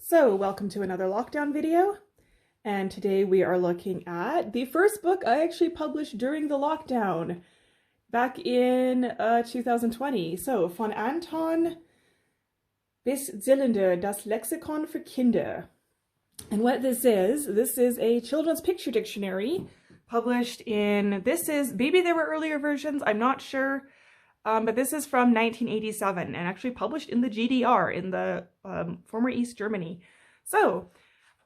So welcome to another lockdown video, and today we are looking at the first book I actually published during the lockdown back in 2020. So von Anton bis Zylinder, das Lexikon für Kinder. And what this is a children's picture dictionary published in, maybe there were earlier versions, I'm not sure. But this is from 1987 and actually published in the GDR, in the former East Germany. So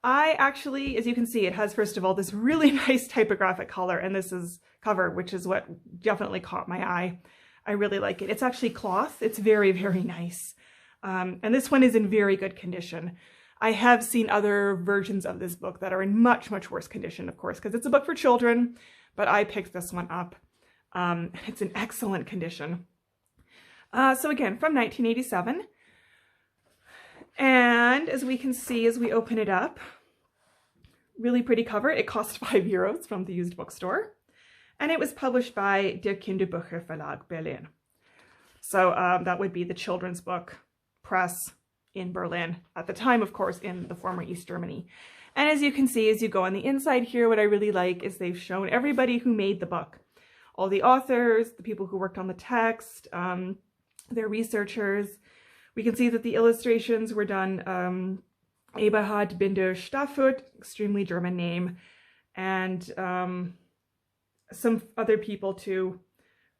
I actually, as you can see, it has, first of all, this really nice typographic color, and this is cover, which is what definitely caught my eye. I really like it. It's actually cloth. It's very, very nice. And this one is in very good condition. I have seen other versions of this book that are in much, much worse condition, of course, because it's a book for children, but I picked this one up. It's in excellent condition. So again, from 1987. And as we can see, as we open it up, really pretty cover. It cost €5 from the used bookstore. And it was published by Der Kinderbücher Verlag Berlin. So that would be the children's book press in Berlin. At the time, of course, in the former East Germany. And as you can see, as you go on the inside here, what I really like is they've shown everybody who made the book. All the authors, the people who worked on the text, their researchers. We can see that the illustrations were done Eberhard Binder-Stafford, extremely German name, and some other people too,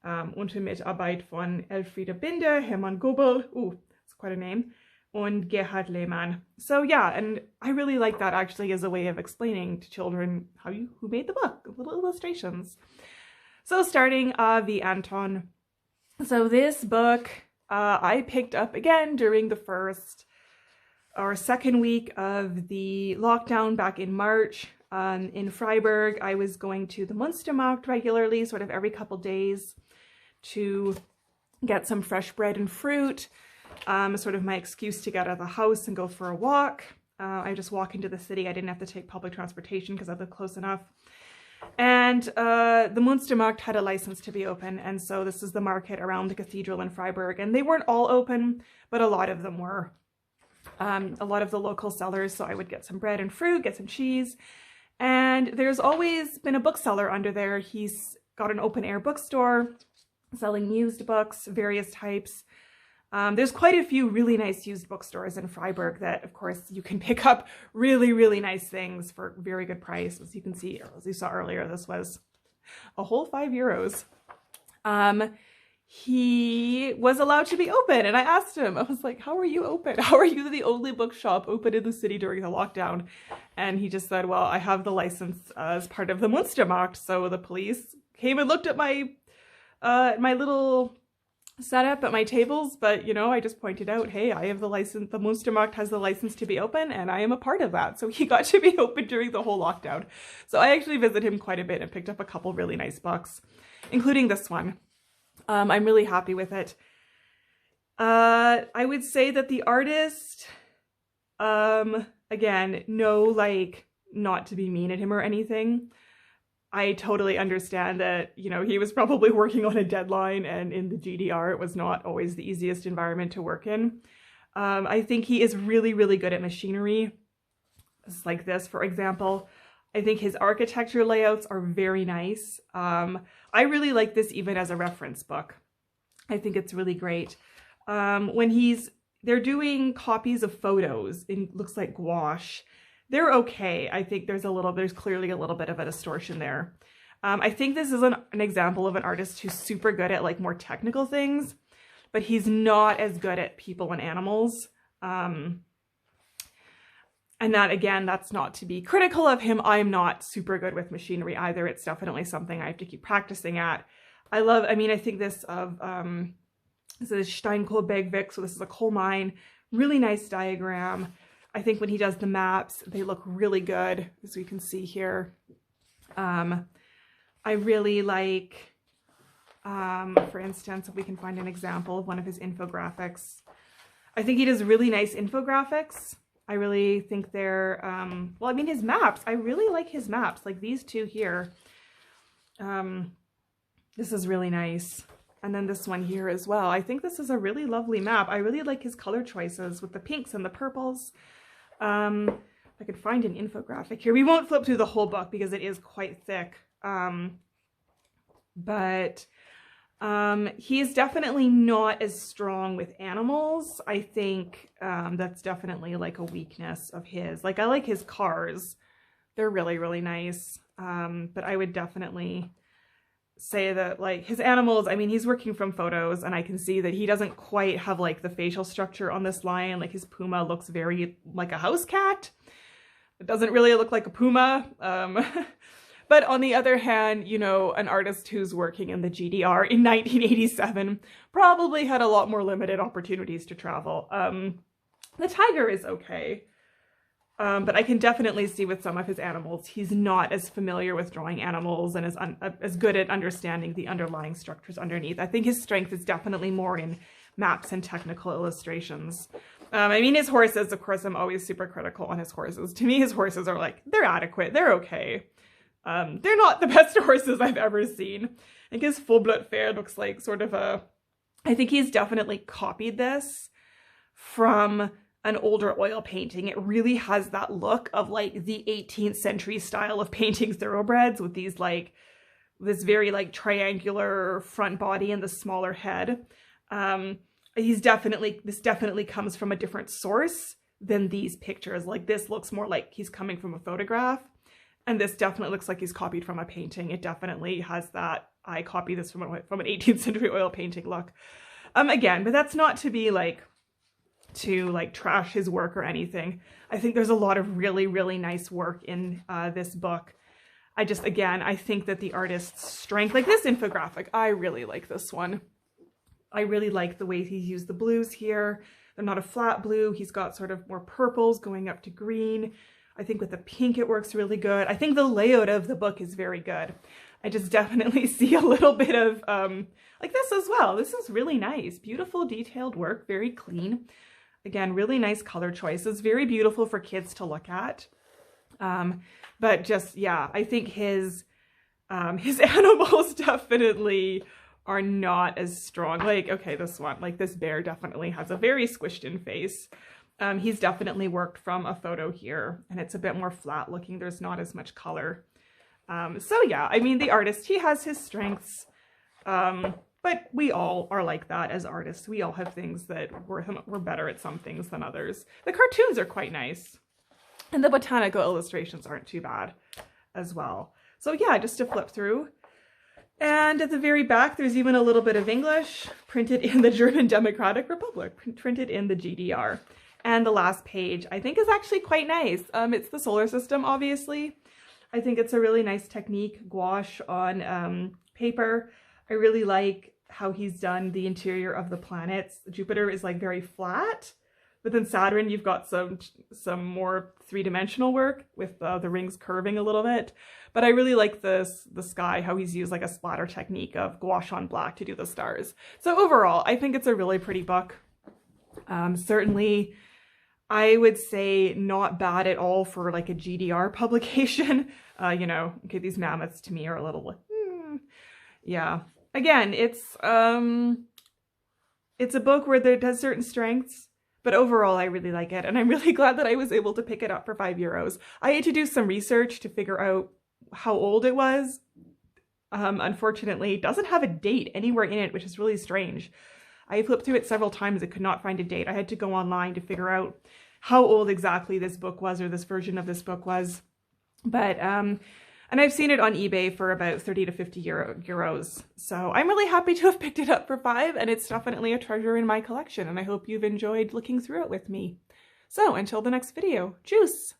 unter Mitarbeit von Elfriede Binder, Hermann Goebel, that's quite a name, and Gerhard Lehmann. So yeah, and I really like that actually as a way of explaining to children who made the book, little illustrations. So starting the Anton. So this book I picked up again during the first or second week of the lockdown back in March. In Freiburg, I was going to the Münstermarkt regularly, sort of every couple days, to get some fresh bread and fruit. Sort of my excuse to get out of the house and go for a walk. I just walk into the city. I didn't have to take public transportation because I live close enough. And the Münstermarkt had a license to be open, and so this is the market around the cathedral in Freiburg, and they weren't all open, but a lot of them were. A lot of the local sellers, so I would get some bread and fruit, get some cheese, and there's always been a bookseller under there. He's got an open-air bookstore selling used books, various types. There's quite a few really nice used bookstores in Freiburg that, of course, you can pick up really, really nice things for very good price. As you can see, as you saw earlier, this was a whole €5. He was allowed to be open, and I asked him, I was like, how are you open? How are you the only bookshop open in the city during the lockdown? And he just said, well, I have the license as part of the Münstermarkt. So the police came and looked at my little setup at my tables, but you know, I just pointed out, hey, I have the license, the Münstermarkt has the license to be open, and I am a part of that. So he got to be open during the whole lockdown. So I actually visited him quite a bit and picked up a couple really nice books, including this one. I'm really happy with it. I would say that the artist, again, not to be mean at him or anything. I totally understand that, you know, he was probably working on a deadline, and in the GDR, it was not always the easiest environment to work in. I think he is really, really good at machinery. It's like this, for example. I think his architecture layouts are very nice. I really like this even as a reference book. I think it's really great. When they're doing copies of photos in, looks like gouache, they're okay. I think there's clearly a little bit of a distortion there. I think this is an example of an artist who's super good at like more technical things, but he's not as good at people and animals. And that, again, that's not to be critical of him. I'm not super good with machinery either. It's definitely something I have to keep practicing at. I think this is Steinkohlbergwerk, so this is a coal mine. Really nice diagram. I think when he does the maps, they look really good, as we can see here. I really like, for instance, if we can find an example of one of his infographics. I think he does really nice infographics. I really think they're, his maps. I really like his maps, like these two here. This is really nice. And then this one here as well. I think this is a really lovely map. I really like his color choices with the pinks and the purples. I could find an infographic here. We won't flip through the whole book because it is quite thick. But he's definitely not as strong with animals. I think that's definitely like a weakness of his. Like I like his cars. They're really, really nice. But I would definitely say that like his animals, I mean, he's working from photos and I can see that he doesn't quite have like the facial structure on this lion. Like his puma looks very like a house cat. It doesn't really look like a puma. But on the other hand, you know, an artist who's working in the GDR in 1987 probably had a lot more limited opportunities to travel. The tiger is okay. But I can definitely see with some of his animals, he's not as familiar with drawing animals and as good at understanding the underlying structures underneath. I think his strength is definitely more in maps and technical illustrations. I mean, his horses, of course, I'm always super critical on his horses. To me, his horses are like, they're adequate, they're okay. They're not the best horses I've ever seen. I think his full-blood fair looks like sort of a, I think he's definitely copied this from an older oil painting. It really has that look of like the 18th century style of painting thoroughbreds with these like, this very like triangular front body and the smaller head. This definitely comes from a different source than these pictures. Like this looks more like he's coming from a photograph. And this definitely looks like he's copied from a painting. It definitely has that, I copy this from an 18th century oil painting look. Again, but that's not to be like, to like trash his work or anything. I think there's a lot of really, really nice work in this book. I think that the artist's strength, like this infographic, I really like this one. I really like the way he's used the blues here. They're not a flat blue. He's got sort of more purples going up to green. I think with the pink it works really good. I think the layout of the book is very good. I just definitely see a little bit of like this as well. This is really nice. Beautiful detailed work, very clean. Again, really nice color choices, very beautiful for kids to look at. But just, yeah, I think his animals definitely are not as strong. Like, okay, this one, like this bear definitely has a very squished in face. He's definitely worked from a photo here and it's a bit more flat looking. There's not as much color. So yeah, I mean, the artist, he has his strengths. But we all are like that as artists. We all have things that we're better at some things than others. The cartoons are quite nice. And the botanical illustrations aren't too bad as well. So yeah, just to flip through. And at the very back, there's even a little bit of English printed in the German Democratic Republic, printed in the GDR. And the last page, I think, is actually quite nice. It's the solar system, obviously. I think it's a really nice technique, gouache on paper. I really like how he's done the interior of the planets. Jupiter is like very flat, but then Saturn, you've got some more three-dimensional work with the rings curving a little bit. But I really like the sky, how he's used like a splatter technique of gouache on black to do the stars. So overall, I think it's a really pretty book. Certainly, I would say not bad at all for like a GDR publication. You know, okay, these mammoths to me are a little, yeah. Again, it's a book where it has certain strengths, but overall I really like it. And I'm really glad that I was able to pick it up for €5. I had to do some research to figure out how old it was. Unfortunately, it doesn't have a date anywhere in it, which is really strange. I flipped through it several times and could not find a date. I had to go online to figure out how old exactly this book was, or this version of this book was. But, and I've seen it on eBay for about 30 to 50 euros. So I'm really happy to have picked it up for $5, and it's definitely a treasure in my collection. And I hope you've enjoyed looking through it with me. So until the next video, tschüss!